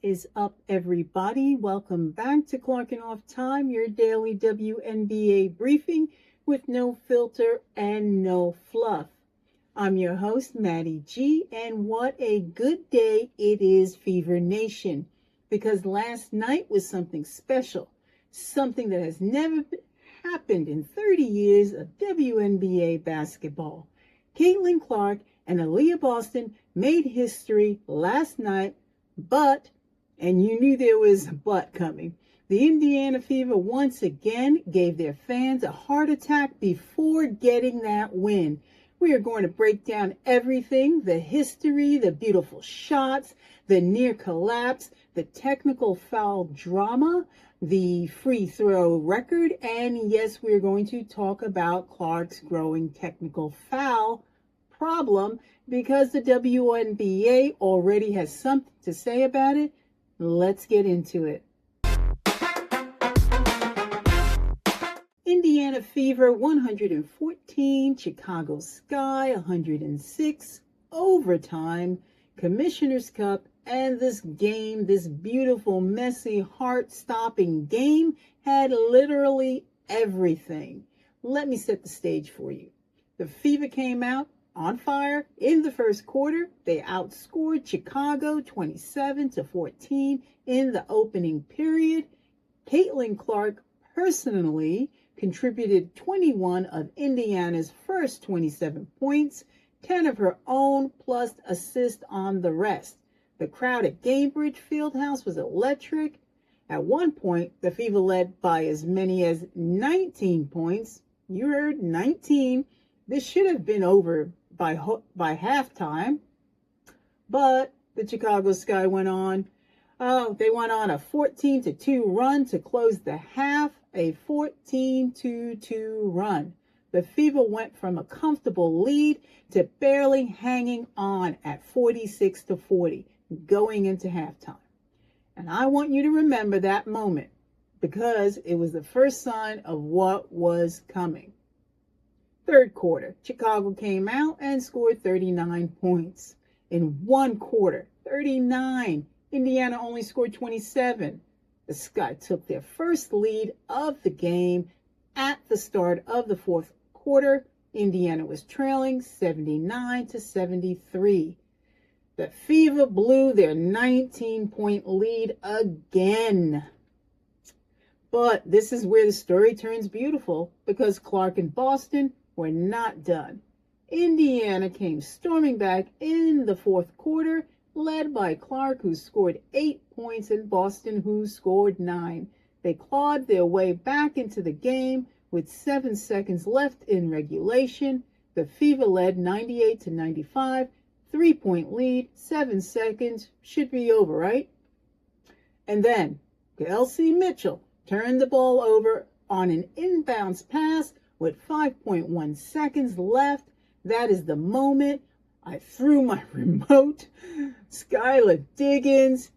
is up, everybody? Welcome back to Clarrkin Off Time, your daily WNBA briefing with no filter and no fluff. I'm your host, MaddyG, and what a good day it is, Fever Nation, because last night was something special, something that has never happened in 30 years of WNBA basketball. Caitlin Clark and Aliyah Boston made history last night, and you knew there was a but coming. The Indiana Fever once again gave their fans a heart attack before getting that win. We are going to break down everything, the history, the beautiful shots, the near collapse, the technical foul drama, the free throw record, and yes, we're going to talk about Clark's growing technical foul problem because the WNBA already has something to say about it. Let's get into it. Indiana Fever 114, Chicago Sky 106, overtime, Commissioner's Cup, and this game, this beautiful, messy, heart-stopping game, had literally everything. Let me set the stage for you. The Fever came out on fire in the first quarter. They outscored Chicago 27-14 in the opening period. Caitlin Clark personally contributed 21 of Indiana's first 27 points, 10 of her own plus assist on the rest. The crowd at Gainbridge Fieldhouse was electric. At one point, the Fever led by as many as 19 points. You heard 19. This should have been over by halftime, but the Chicago Sky went on. They went on a 14-2 run to close the half, a 14-2 run. The Fever went from a comfortable lead to barely hanging on at 46-40 going into halftime. And I want you to remember that moment because it was the first sign of what was coming. Third quarter, Chicago came out and scored 39 points. In one quarter, 39. Indiana only scored 27. The Sky took their first lead of the game at the start of the fourth quarter. Indiana was trailing 79-73. The Fever blew their 19-point lead again. But this is where the story turns beautiful because Clark and Boston were not done. Indiana came storming back in the fourth quarter, led by Clark, who scored 8 points, and Boston, who scored 9. They clawed their way back into the game with 7 seconds left in regulation. The Fever led 98-95, 3-point lead, 7 seconds, should be over, right? And then Kelsey Mitchell turned the ball over on an inbounds pass with 5.1 seconds left. That is the moment I threw my remote. Skylar Diggins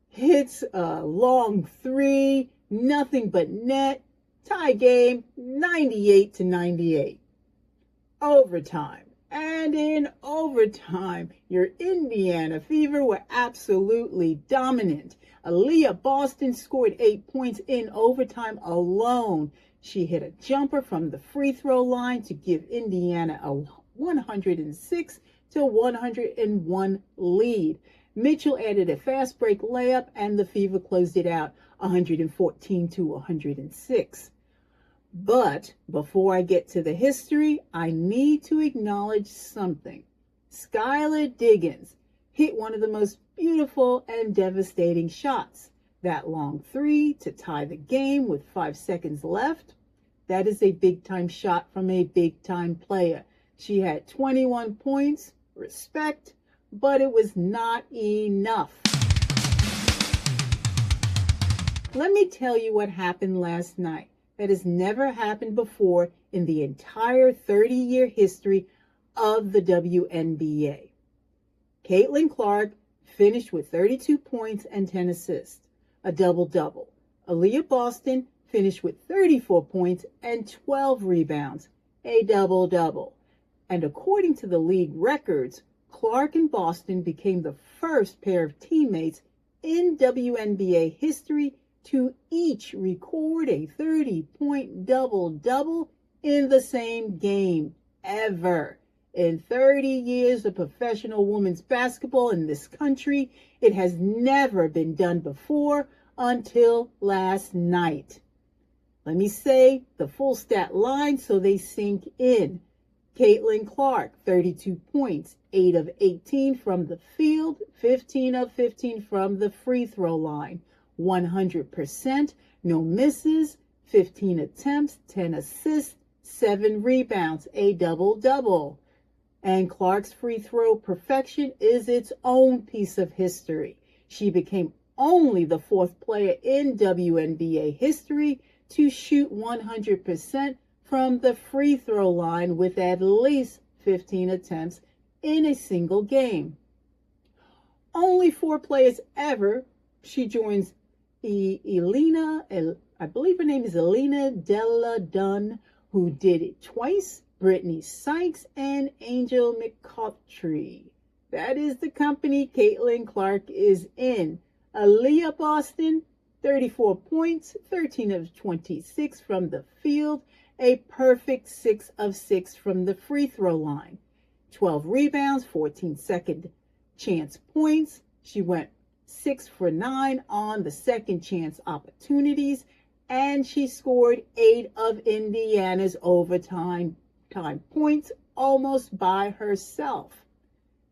hits a long three, nothing but net. Tie game, 98-98. Overtime. And in overtime, your Indiana Fever were absolutely dominant. Aliyah Boston scored 8 points in overtime alone. She hit a jumper from the free throw line to give Indiana a 106-101 lead. Mitchell added a fast break layup, and the Fever closed it out 114-106. But before I get to the history, I need to acknowledge something. Skylar Diggins hit one of the most beautiful and devastating shots. That long three to tie the game with 5 seconds left. That is a big-time shot from a big-time player. She had 21 points, respect, but it was not enough. Let me tell you what happened last night. That has never happened before in the entire 30-year history of the WNBA. Caitlin Clark finished with 32 points and 10 assists, a double-double. Aliyah Boston finished with 34 points and 12 rebounds, a double-double. And according to the league records, Clark and Boston became the first pair of teammates in WNBA history to each record a 30-point double-double in the same game ever. In 30 years of professional women's basketball in this country, it has never been done before until last night. Let me say the full stat line so they sink in. Caitlin Clark, 32 points, 8 of 18 from the field, 15 of 15 from the free throw line, 100%, no misses, 15 attempts, 10 assists, 7 rebounds, a double-double. And Clark's free throw perfection is its own piece of history. She became only the 4th player in WNBA history to shoot 100% from the free throw line with at least 15 attempts in a single game. Only 4 players ever. She joins Elena, I believe her name is Elena Della Dunn, who did it twice, Brittany Sykes, and Angel McCoughtry. That is the company Caitlin Clark is in. Aliyah Boston, 34 points, 13 of 26 from the field, a perfect 6 of 6 from the free throw line, 12 rebounds, 14 second chance points. She went 6 for 9 on the second chance opportunities, and she scored 8 of Indiana's overtime points almost by herself.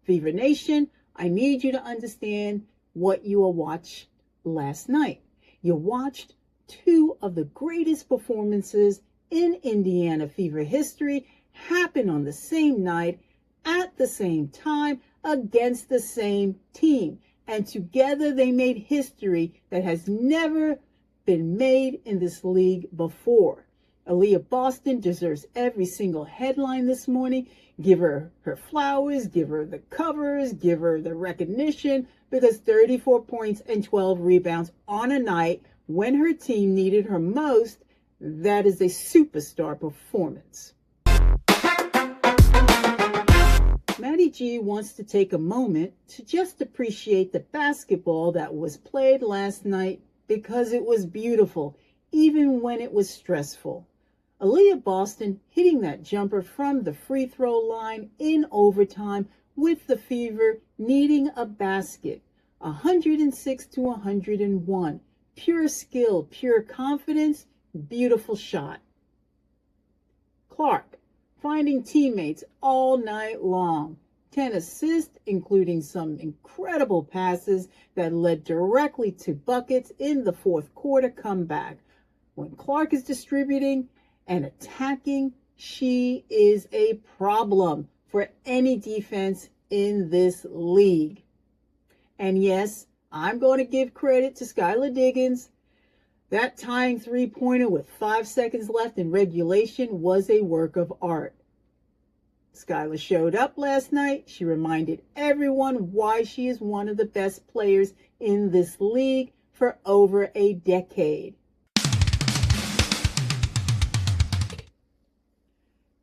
Fever Nation, I need you to understand what you watched last night. You watched 2 of the greatest performances in Indiana Fever history happen on the same night, at the same time, against the same team. And together they made history that has never been made in this league before. Aliyah Boston deserves every single headline this morning. Give her her flowers, give her the covers, give her the recognition, because 34 points and 12 rebounds on a night when her team needed her most, that is a superstar performance. MaddyG wants to take a moment to just appreciate the basketball that was played last night because it was beautiful, even when it was stressful. Aliyah Boston hitting that jumper from the free throw line in overtime with the Fever needing a basket. 106 to 101. Pure skill, pure confidence, beautiful shot. Clark finding teammates all night long. 10 assists, including some incredible passes that led directly to buckets in the fourth quarter comeback. When Clark is distributing and attacking, she is a problem for any defense in this league. And yes, I'm going to give credit to Skylar Diggins. That tying three-pointer with 5 seconds left in regulation was a work of art. Skylar showed up last night. She reminded everyone why she is one of the best players in this league for over a decade.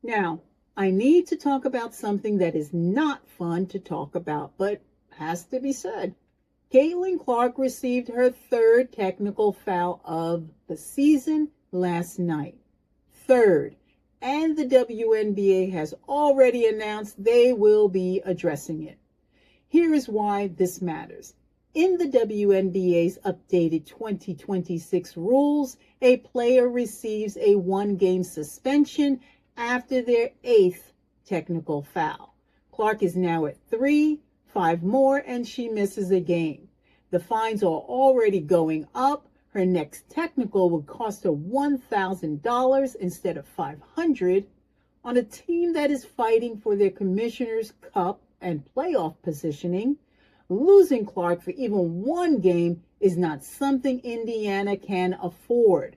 Now, I need to talk about something that is not fun to talk about, but has to be said. Caitlin Clark received her 3rd technical foul of the season last night. 3rd. And the WNBA has already announced they will be addressing it. Here is why this matters. In the WNBA's updated 2026 rules, a player receives a 1-game suspension after their 8th technical foul. Clark is now at 3, 5 more, and she misses a game. The fines are already going up. Her next technical would cost her $1,000 instead of $500 on a team that is fighting for their Commissioner's Cup and playoff positioning. Losing Clark for even 1 game is not something Indiana can afford.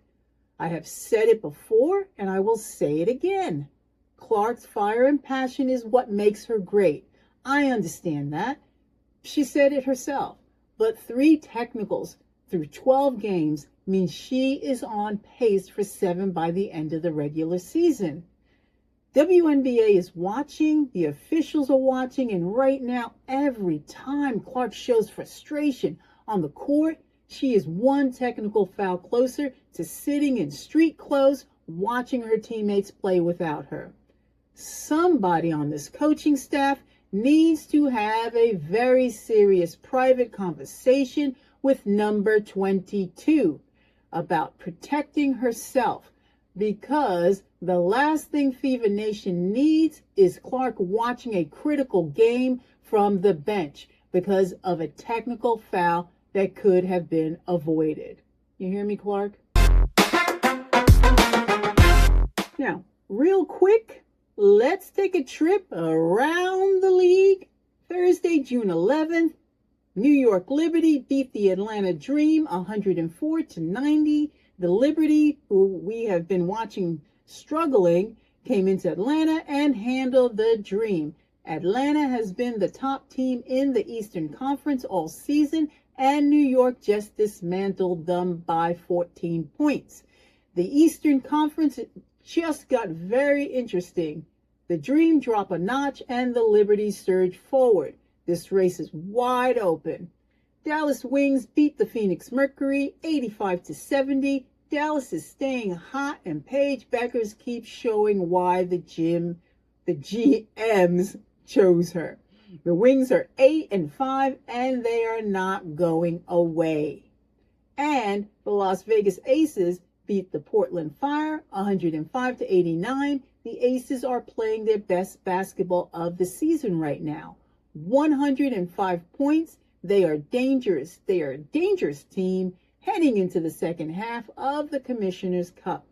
I have said it before, and I will say it again. Clark's fire and passion is what makes her great. I understand that. She said it herself. But 3 technicals through 12 games means she is on pace for 7 by the end of the regular season. WNBA is watching, the officials are watching, and right now, every time Clark shows frustration, On the court, she is one technical foul closer to sitting in street clothes, watching her teammates play without her. Somebody on this coaching staff needs to have a very serious private conversation with number 22 about protecting herself, because the last thing Fever Nation needs is Clark watching a critical game from the bench because of a technical foul that could have been avoided. You hear me, Clark? Now, real quick, let's take a trip around the league. Thursday, June 11th, New York Liberty beat the Atlanta Dream 104-90. The Liberty, who we have been watching struggling, came into Atlanta and handled the Dream. Atlanta has been the top team in the Eastern Conference all season, and New York just dismantled them by 14 points. The Eastern Conference just got very interesting. The Dream drop a notch and the Liberty surge forward. This race is wide open. Dallas Wings beat the Phoenix Mercury 85-70. Dallas is staying hot, and Paige Beckers keeps showing why the GMs chose her. The Wings are 8-5, and they are not going away. And the Las Vegas Aces beat the Portland Fire 105-89. The Aces are playing their best basketball of the season right now. 105 points. They are dangerous. They are a dangerous team heading into the second half of the Commissioner's Cup.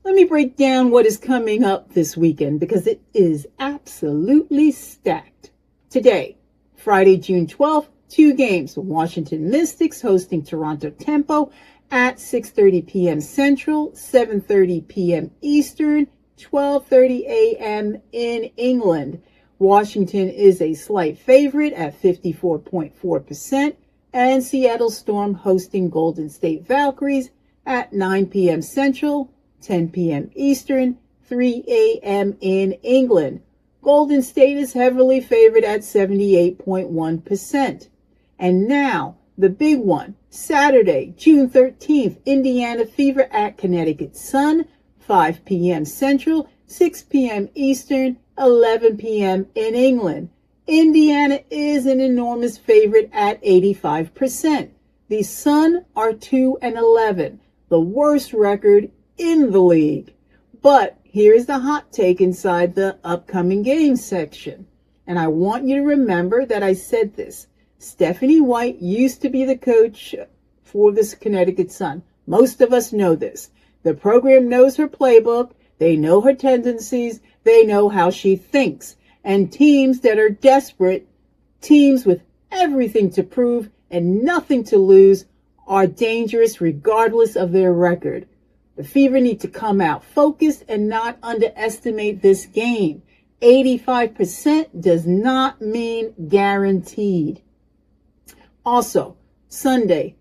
Let me break down what is coming up this weekend because it is absolutely stacked. Today, Friday, June 12th, 2 games. Washington Mystics hosting Toronto Tempo at 6:30 p.m. Central, 7:30 p.m. Eastern, 12:30 a.m. in England. Washington is a slight favorite at 54.4%, and Seattle Storm hosting Golden State Valkyries at 9 p.m. Central, 10 p.m. Eastern, 3 a.m. in England. Golden State is heavily favored at 78.1%. And now, the big one, Saturday, June 13th, Indiana Fever at Connecticut Sun, 5 p.m. Central, 6 p.m. Eastern, 11 p.m. in England. Indiana is an enormous favorite at 85%. The Sun are 2-11, the worst record in the league. But here's the hot take inside the upcoming games section. And I want you to remember that I said this. Stephanie White used to be the coach for this Connecticut Sun. Most of us know this. The program knows her playbook. They know her tendencies. They know how she thinks. And teams that are desperate, teams with everything to prove and nothing to lose, are dangerous regardless of their record. The Fever need to come out focused and not underestimate this game. 85% does not mean guaranteed. Also, Saturday,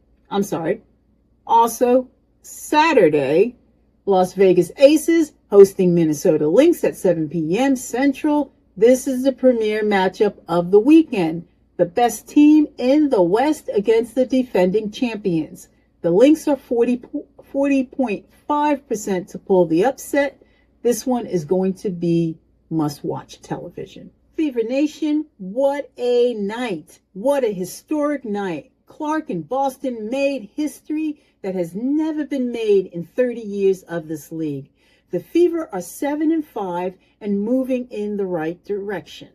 Las Vegas Aces hosting Minnesota Lynx at 7 p.m. Central. This is the premier matchup of the weekend. The best team in the West against the defending champions. The Lynx are 40.5% to pull the upset. This one is going to be must-watch television. Fever Nation, what a night. What a historic night. Clarrkin Boston made history that has never been made in 30 years of this league. The Fever are 7-5 and moving in the right direction.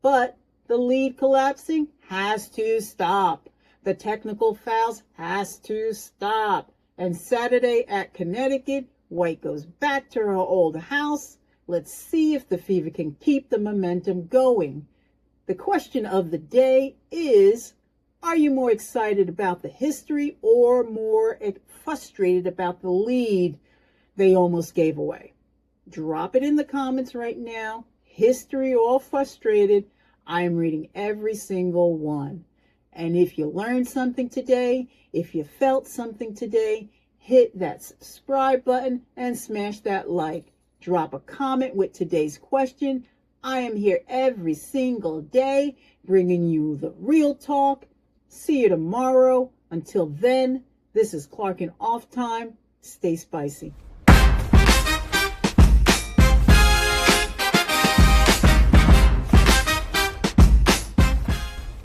But the lead collapsing has to stop. The technical fouls has to stop. And Saturday at Connecticut, White goes back to her old house. Let's see if the Fever can keep the momentum going. The question of the day is, are you more excited about the history or more frustrated about the lead they almost gave away? Drop it in the comments right now. History or frustrated? I am reading every single one. And if you learned something today, if you felt something today, hit that subscribe button and smash that like. Drop a comment with today's question. I am here every single day bringing you the real talk. See you tomorrow. Until then, this is Clarrkin Off Time. Stay spicy.